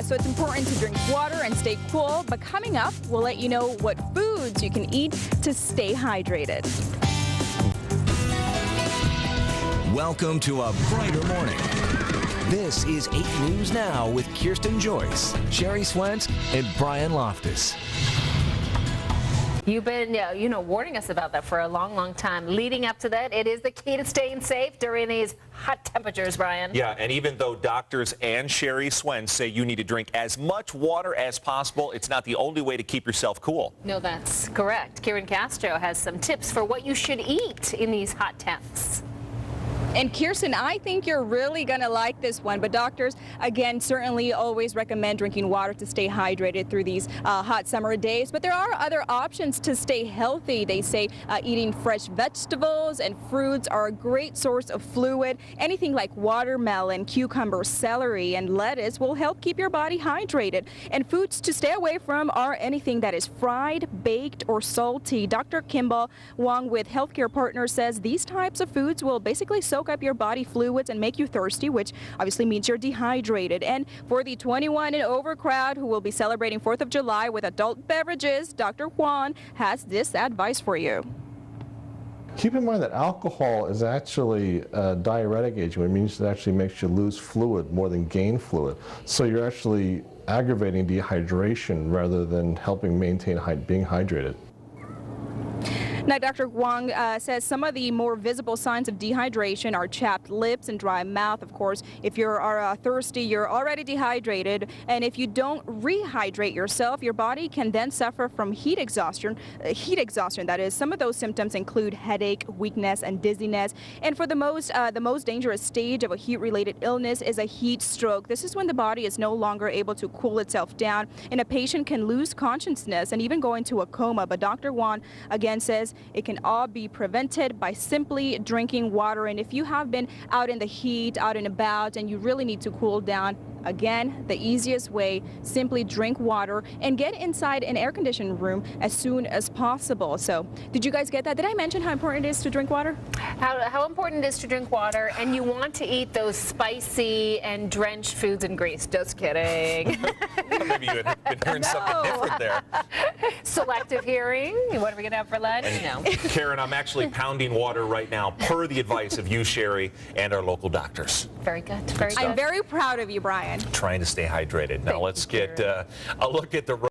So it's important to drink water and stay cool. But coming up, we'll let you know what foods you can eat to stay hydrated. Welcome to a brighter morning. This is 8 News Now with Kirsten Joyce, Sherry Swentz, and Brian Loftus. You've been, warning us about that for a long, long time. Leading up to that, it is the key to staying safe during these hot temperatures, Brian. Yeah, and even though doctors and Sherry Swentz say you need to drink as much water as possible, it's not the only way to keep yourself cool. No, that's correct. Kieran Castro has some tips for what you should eat in these hot temps. And Kirsten, I think you're really going to like this one. But doctors, again, certainly always recommend drinking water to stay hydrated through these hot summer days. But there are other options to stay healthy. They say eating fresh vegetables and fruits are a great source of fluid. Anything like watermelon, cucumber, celery, and lettuce will help keep your body hydrated. And foods to stay away from are anything that is fried, baked, or salty. Dr. Kimball, Huang with Healthcare Partners, says these types of foods will basically soak up your body fluids and make you thirsty, which obviously means you're dehydrated. And for the 21 and over crowd who will be celebrating 4th of July with adult beverages, Dr. Huang has this advice for you. Keep in mind that alcohol is actually a diuretic agent, which means it actually makes you lose fluid more than gain fluid. So you're actually aggravating dehydration rather than helping maintain being hydrated. Now, Dr. Huang says some of the more visible signs of dehydration are chapped lips and dry mouth. Of course, if you are thirsty, you're already dehydrated. And if you don't rehydrate yourself, your body can then suffer from heat exhaustion. That is, some of those symptoms include headache, weakness, and dizziness. And for the most dangerous stage of a heat-related illness is a heat stroke. This is when the body is no longer able to cool itself down, and a patient can lose consciousness and even go into a coma. But Dr. Huang again says it can all be prevented by simply drinking water. And if you have been out in the heat, out and about, and you really need to cool down, again, the easiest way, simply drink water and get inside an air-conditioned room as soon as possible. So, did you guys get that? Did I mention how important it is to drink water? How important it is to drink water, and you want to eat those spicy and drenched foods in grease. Just kidding. Maybe you had been hearing something different there. Selective hearing. What are we going to have for lunch? No. Karen, I'm actually pounding water right now, per the advice of you, Sherry, and our local doctors. Very good. Very good. I'm very proud of you, Brian. Trying to stay hydrated. Now let's get a look at the